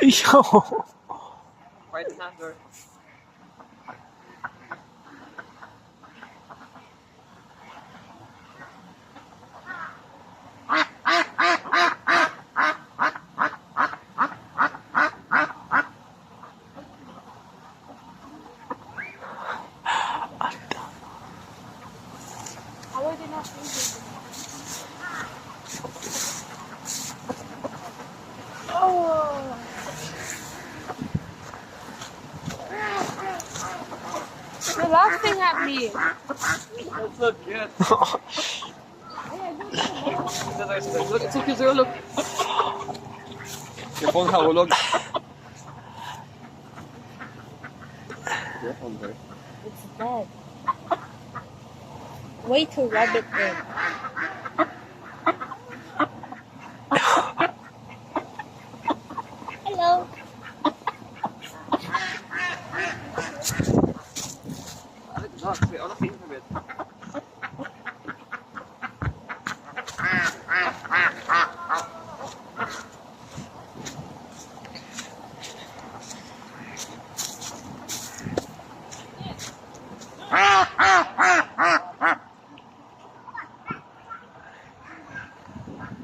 Right hander. Oh. You're laughing at me. That's not good. Look, it's okay, Zero, look. Your phone hulog. Your phone, bro. It's dead. Way to rub it in. Hello. Wait, I'll see you in a bit.